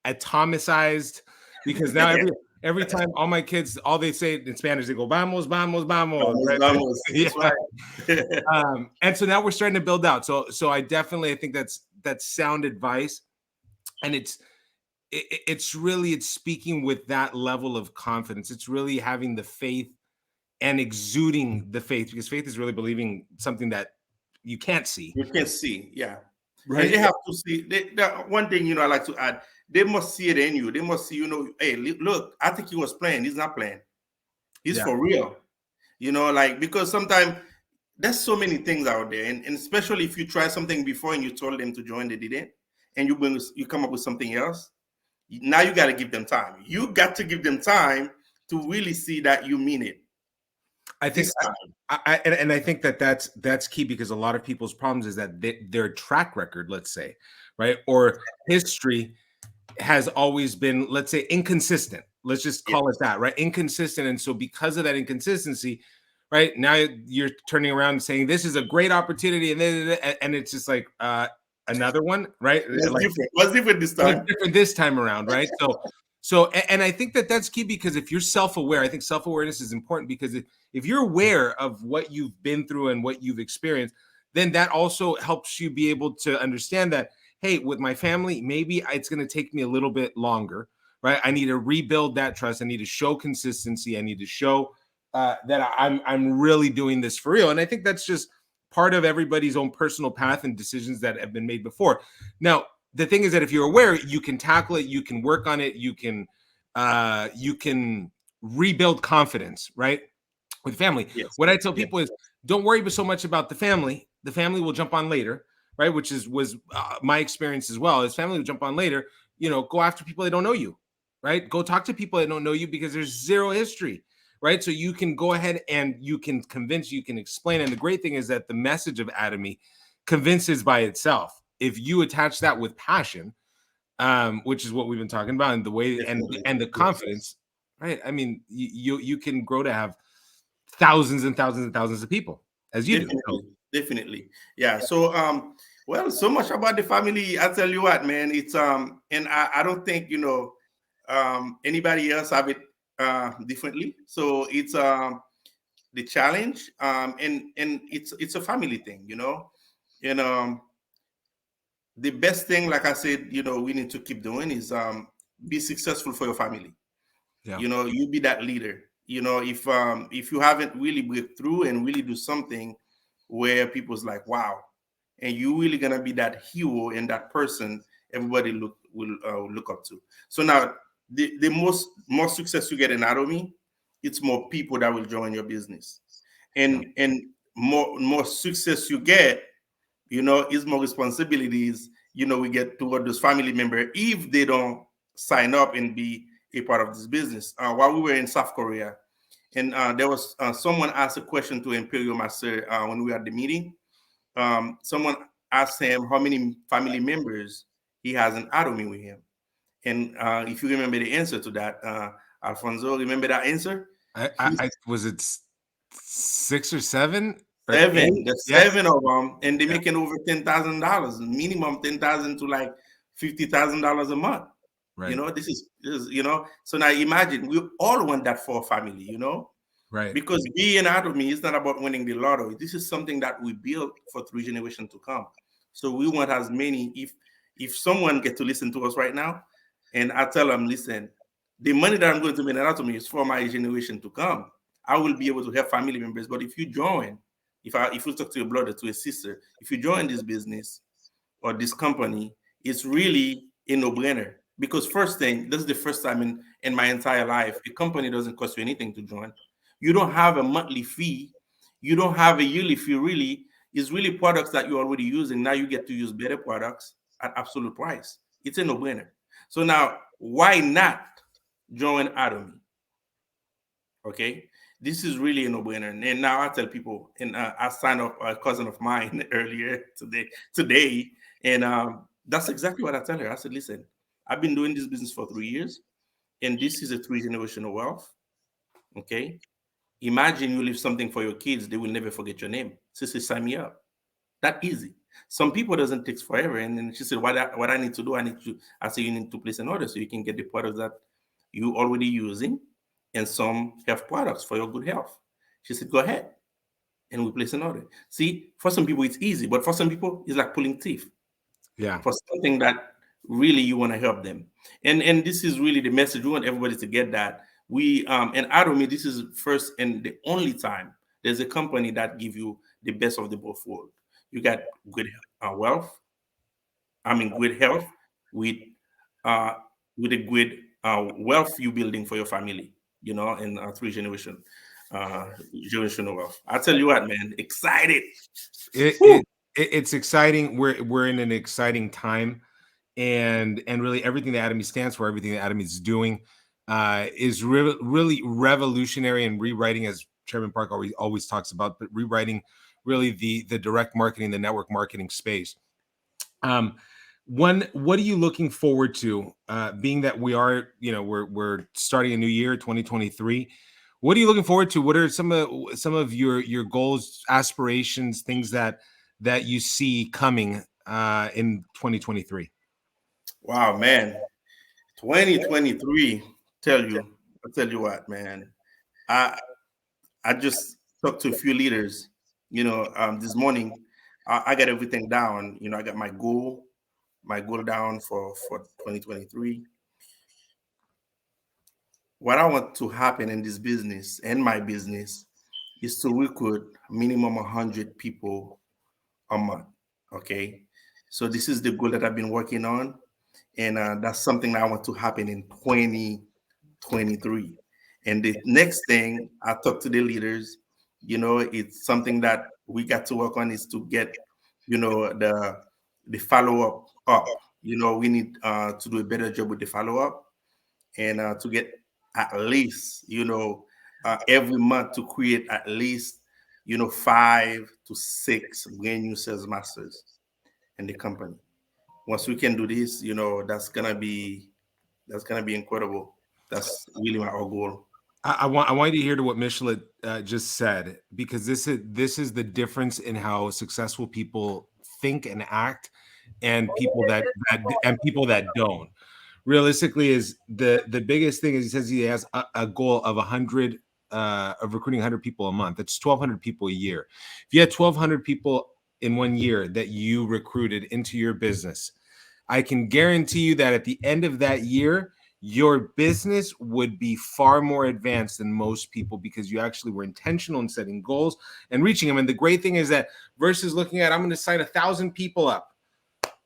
Atomicized, because now every time all my kids, all they say in Spanish, they go vamos, vamos, vamos. Right? Vamos. Yeah. Right. And so now we're starting to build out. So I think that's sound advice, and it's really speaking with that level of confidence. It's really having the faith and exuding the faith, because faith is really believing something that you can't see. You can see, yeah. Right. And they have to see. One thing, I like to add, they must see it in you. They must see, hey, look, I think he was playing. He's not playing. He's for real. Because sometimes there's so many things out there. And especially if you try something before and you told them to join, they didn't. And you come up with something else. Now you got to give them time. You got to give them time to really see that you mean it. I think I think that's key, because a lot of people's problems is that their track record, let's say, right, or history has always been, let's say, inconsistent. Let's just call it that, right? Inconsistent. And so because of that inconsistency, right, now you're turning around and saying, this is a great opportunity. And it's just like another one, right? What's different this time? What's different this time around, right? So, and I think that's key, because if you're self-aware, I think self-awareness is important, because if you're aware of what you've been through and what you've experienced, then that also helps you be able to understand that, hey, with my family, maybe it's going to take me a little bit longer, right? I need to rebuild that trust. I need to show consistency. I need to show that I'm really doing this for real. And I think that's just part of everybody's own personal path and decisions that have been made before. Now, the thing is that if you're aware, you can tackle it, you can work on it, you can rebuild confidence, right? With family. Yes. What I tell Yes. people is don't worry so much about the family. The family will jump on later, right? Which was my experience as well. Is family will jump on later. Go after people that don't know you, right? Go talk to people that don't know you because there's zero history, right? So you can go ahead and you can convince, you can explain. And the great thing is that the message of Atomy convinces by itself. If you attach that with passion, which is what we've been talking about, and the way Definitely. and the Yes. confidence, right? I mean, you can grow to have thousands and thousands and thousands of people as you do. Definitely. Definitely. Yeah. So well, so much about the family. I tell you what, man, it's and I don't think anybody else have it differently. So it's the challenge, and it's a family thing, and the best thing, like I said, we need to keep doing is be successful for your family. Yeah. You be that leader. If you haven't really break through and really do something where people's like, wow, and you really gonna be that hero and that person everybody will look up to. So now the more success you get in Atomy, it's more people that will join your business, and more success you get, is more responsibilities, we get toward those family member if they don't sign up and be a part of this business. While we were in South Korea, and there was someone asked a question to Imperial Master when we were at the meeting. Someone asked him how many family members he has in Atomy with him. And if you remember the answer to that, Alfonso, remember that answer? I was it 6 or 7 or 8? Seven. There's Yes. 7 of them, and they're Yeah. making over $10,000, minimum 10,000 to like $50,000 a month. Right. This is. So now imagine we all want that for a family, Right. because being out of me is not about winning the lottery. This is something that we build for 3 generations to come. So we want as many. If someone get to listen to us right now, and I tell them, listen, the money that I'm going to make out of me is for my generation to come. I will be able to help family members. But if you join, if you talk to your brother, to a sister, if you join this business or this company, it's really a no-brainer. Because first thing, this is the first time in my entire life, a company doesn't cost you anything to join. You don't have a monthly fee. You don't have a yearly fee, really. It's really products that you're already using. Now you get to use better products at absolute price. It's a no-brainer. So now, why not join Atomy? Okay, this is really a no-brainer. And now I tell people, and I signed up a cousin of mine earlier today, and that's exactly what I tell her. I said, listen, I've been doing this business for 3 years, and this is a 3 generational wealth. Okay, imagine you leave something for your kids; they will never forget your name. Sister, sign me up. That easy. Some people doesn't take forever. And then she said, what I need to do, I say you need to place an order so you can get the products that you already using and some health products for your good health. She said, go ahead. And we place an order. See, for some people it's easy, but for some people it's like pulling teeth Yeah. for something that really you want to help them. And this is really the message. We want everybody to get that. We and Atomy, this is first and the only time there's a company that give you the best of the both worlds. You got good wealth, good health with uh with a good wealth you building for your family, and 3 generation generational wealth. I tell you what, man, excited. It, Woo! it it's exciting. We're in an exciting time, and really everything that Atomy stands for, everything that Atomy is doing, is really revolutionary and rewriting, as Chairman Park always talks about, but rewriting really the direct marketing, the network marketing space. What are you looking forward to? Being that we are, we're starting a new year, 2023. What are you looking forward to? What are some of your goals, aspirations, things that you see coming in 2023? Wow, man, 2023. I'll tell you what, man. I I just talked to a few leaders, this morning. I got everything down. I got my goal down for 2023. What I want to happen in this business and my business is to recruit minimum 100 people a month. Okay. So this is the goal that I've been working on, and that's something that I want to happen in 2023. And the next thing I talk to the leaders, it's something that we got to work on is to get, the follow up. We need to do a better job with the follow up, and to get at least, every month to create at least, 5 to 6 brand new sales masters in the company. Once we can do this, that's gonna be incredible. That's really my our goal. I want you to hear to what Michelet just said, because this is the difference in how successful people think and act, and people that don't. Realistically, is the biggest thing is he says he has a goal of 100 of recruiting 100 people a month. That's 1,200 people a year. If you had 1,200 people in 1 year that you recruited into your business, I can guarantee you that at the end of that year, your business would be far more advanced than most people, because you actually were intentional in setting goals and reaching them. And the great thing is that versus looking at, I'm going to sign 1,000 people up,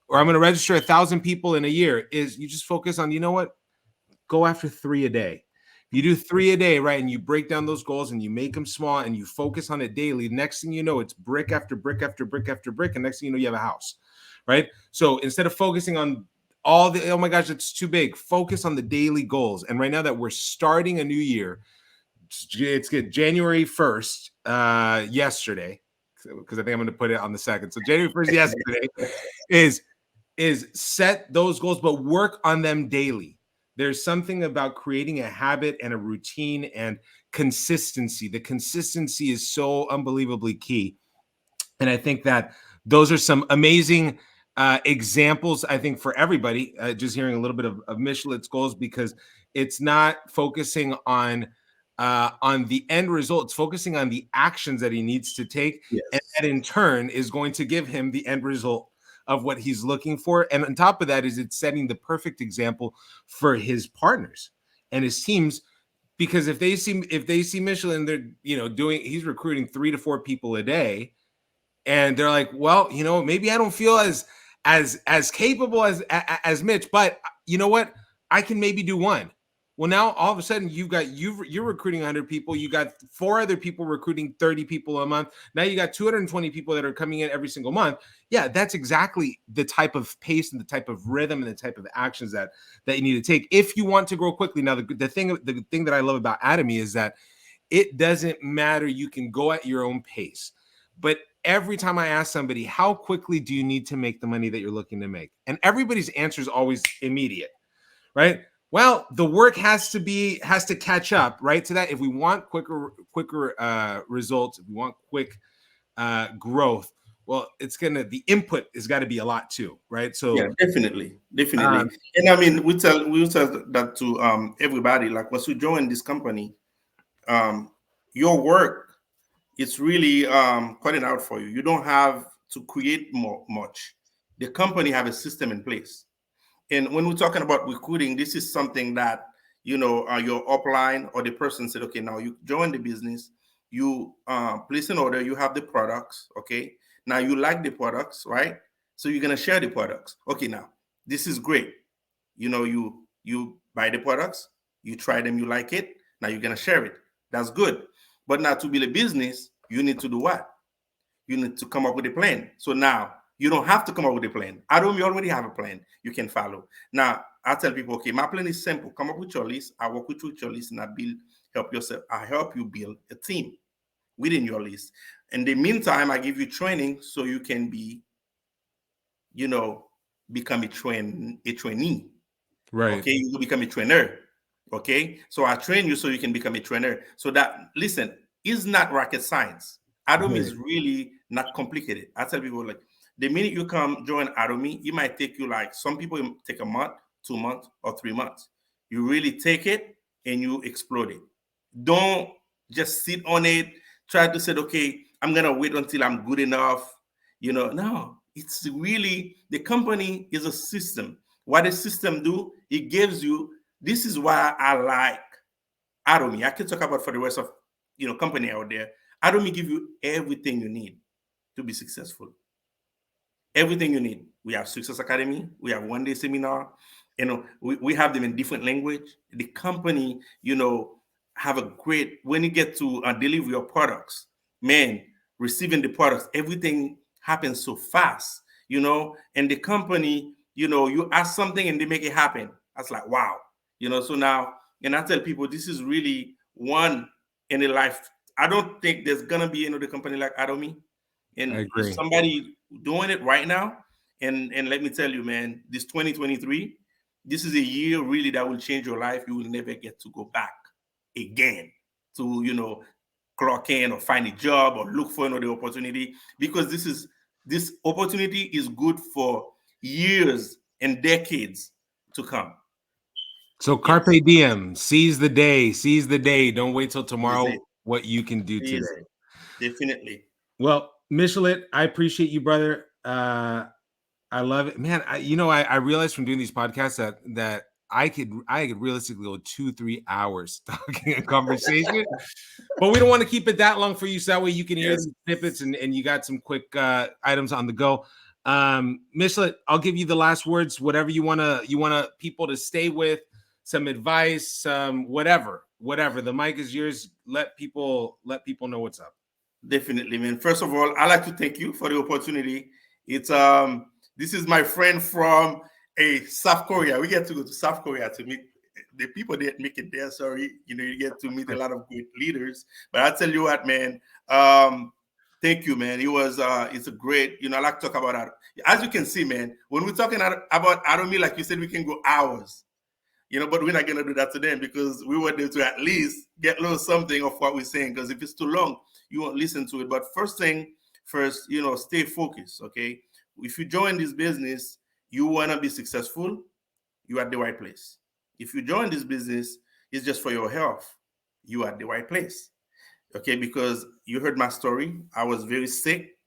or I'm going to register 1,000 people in a year, is you just focus on, go after 3 a day. If you do 3 a day, right, and you break down those goals and you make them small and you focus on it daily, next thing you know, it's brick after brick after brick after brick. And next thing you know, you have a house, right? So instead of focusing on all the, oh my gosh, it's too big, focus on the daily goals. And right now that we're starting a new year, it's good. January 1st, yesterday, because I think I'm going to put it on the 2nd. So January 1st, yesterday, is set those goals, but work on them daily. There's something about creating a habit and a routine and consistency. The consistency is so unbelievably key. And I think that those are some amazing examples, I think, for everybody, just hearing a little bit of Michelet's goals, because it's not focusing on the end result. It's focusing on the actions that he needs to take. Yes. And that in turn is going to give him the end result of what he's looking for. And on top of that is it's setting the perfect example for his partners and his teams, because if they see Michelin, they're he's recruiting 3 to 4 people a day, and they're like, well, maybe I don't feel as capable as Mitch, but you know what, I can maybe do one. Well, now all of a sudden you're recruiting 100 people. You got 4 other people recruiting 30 people a month. Now you got 220 people that are coming in every single month. Yeah, that's exactly the type of pace and the type of rhythm and the type of actions that you need to take if you want to grow quickly. Now, the thing that I love about Atomy is that it doesn't matter. You can go at your own pace. But every time I ask somebody, how quickly do you need to make the money that you're looking to make? And everybody's answer is always immediate, right? Well, the work has to catch up, right, to that. If we want quicker results, if we want quick growth, well, the input has got to be a lot too, right? So yeah, definitely. And I mean, we tell that to everybody. Like, once you join this company, your work, it's really cutting out for you. You don't have to create much. The company have a system in place. And when we're talking about recruiting, this is something that, your upline or the person said, okay, now you join the business, you place an order, you have the products, okay? Now you like the products, right? So you're gonna share the products. Okay, now this is great. You buy the products, you try them, you like it. Now you're gonna share it. That's good. But now to build a business, you need to do what? You need to come up with a plan. So now you don't have to come up with a plan. Adam, you already have a plan you can follow. Now I tell people, okay, my plan is simple. Come up with your list. I work with you with your list, and I help you build a team within your list. In the meantime, I give you training so you can become a trainee. right. Okay, you will become a trainer. Okay, so I train you so you can become a trainer. So that, listen, is not rocket science. Atomy is really not complicated. I tell people, like, the minute you come join Atomy, it might take you, like, some people take a month, 2 months, or 3 months. You really take it and you explode it. Don't just sit on it, try to say, okay, I'm gonna wait until I'm good enough. No, it's really, the company is a system. What a system do, it gives you, this is why I like Atomy. I can talk about for the rest of company out there. Atomy give you everything you need to be successful. everything you need. We have Success Academy. We have one day seminar. We have them in different language. The company, have a great, when you get to deliver your products, man, receiving the products, everything happens so fast, and the company, you ask something and they make it happen. That's like, wow, so now, and I tell people, this is really one in a life. I don't think there's gonna be another company like Atomy. I And if agree. somebody doing it right now, and let me tell you, man, this 2023, this is a year really that will change your life. You will never get to go back again to, clock in or find a job or look for another opportunity, because this opportunity is good for years and decades to come. So Yes, carpe diem, seize the day, seize the day. Don't wait till is tomorrow. it? What you can do Is today. definitely. Well, Michelet, I appreciate you, brother. I love it, man. I realized from doing these podcasts that I could realistically go 2-3 hours talking a conversation, but we don't want to keep it that long for you, so that way you can hear Yes, the snippets and you got some quick items on the go. Michelet, I'll give you the last words. Whatever you wanna people to stay with, some advice, whatever. The mic is yours. Let people know what's up. definitely, man. First of all, I'd like to thank you for the opportunity. It's this is my friend from South Korea. We get to go to South Korea to meet the people that make it there. Sorry, you get to meet a lot of great leaders. But I tell you what, man. Thank you, man. It's a great, I like to talk about that. As you can see, man, when we're talking about Atomy, like you said, we can go hours. But we're not gonna do that to them, because we want them to at least get a little something of what we're saying. Because if it's too long, you won't listen to it. But first thing first, stay focused. Okay, if you join this business, you wanna be successful, you're at the right place. If you join this business, it's just for your health, you're at the right place. Okay, because you heard my story. I was very sick,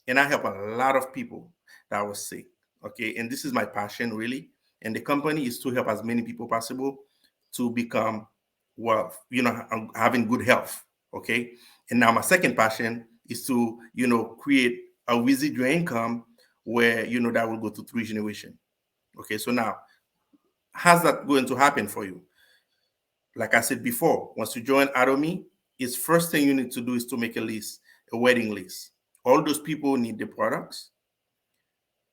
and I help a lot of people that was sick. Okay, and this is my passion, really. And the company is to help as many people possible to become well, having good health. Okay, and now my second passion is to create a residual income where that will go to 3 generations. Okay, so now how's that going to happen for you? Like I said before, once you join Atomy, it's first thing you need to do is to make a list, a wedding list. All those people need the products.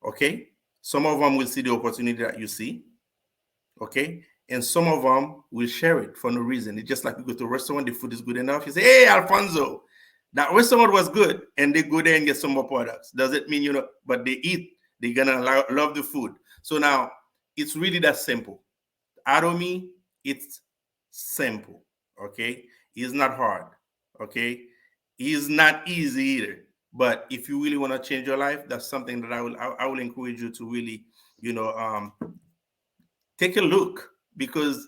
Okay. Some of them will see the opportunity that you see. Okay. And some of them will share it for no reason. It's just like you go to a restaurant, the food is good enough. You say, hey, Alfonso, that restaurant was good. And they go there and get some more products. Does it mean, but they eat, they're going to love the food. So now it's really that simple. Atomy, it's simple. Okay. It's not hard. Okay. It's not easy either. But if you really want to change your life, that's something that I will encourage you to really, take a look, because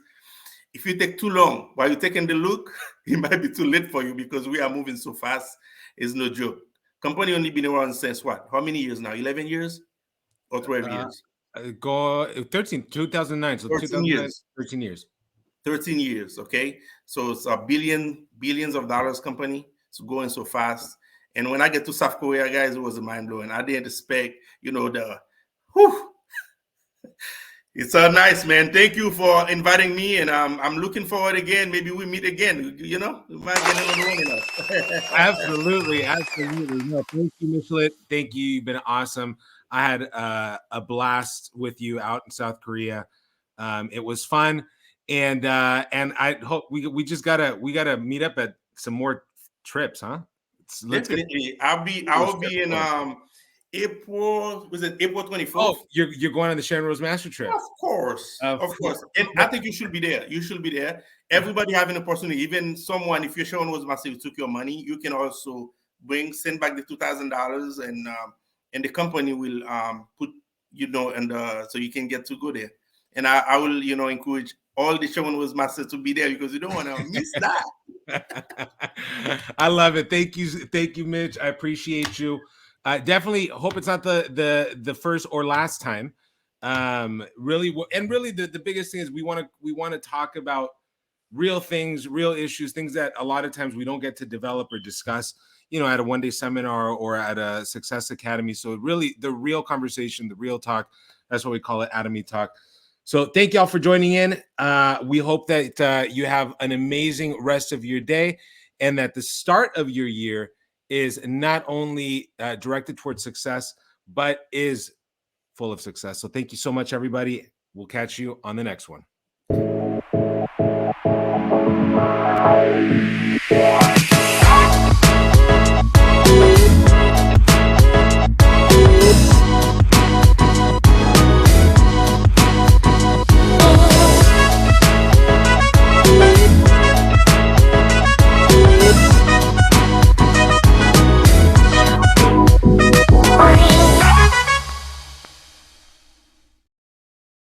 if you take too long while you're taking the look, it might be too late for you, because we are moving so fast. It's no joke. Company only been around since what? How many years now? 11 years or 12 years? Go 2009. So 13 2009, years. 13 years. 13 years. Okay. So it's a billions of dollars company. It's going so fast. And when I get to South Korea, guys, it was mind blowing. I didn't expect, whew. It's nice, man. Thank you for inviting me, and I'm looking forward again. Maybe we meet again. We might get another one in us. Absolutely. No, thank you, Michelet. Thank you. You've been awesome. I had a blast with you out in South Korea. It was fun, and I hope we just gotta meet up at some more trips, huh? Let's get Definitely, I will be in April. Was it April 24th? Oh, you're going on the Sharon Rose Master trip. Of course. And I think you should be there. You should be there. Everybody having an opportunity. Even someone, if your Sharon was massive, you took your money, you can also send back the $2,000, and the company will put and so you can get to go there. And I will encourage all the Sharon was masters to be there, because you don't want to miss that. I love it. Thank you, Mitch. I appreciate you. Definitely hope it's not the first or last time. Really, the biggest thing is we want to talk about real things, real issues, things that a lot of times we don't get to develop or discuss, at a one-day seminar or at a Success Academy. So really the real conversation, the real talk, that's what we call it, Atomy Talk. So thank y'all for joining in. We hope that you have an amazing rest of your day and that the start of your year is not only directed towards success, but is full of success. So thank you so much, everybody. We'll catch you on the next one.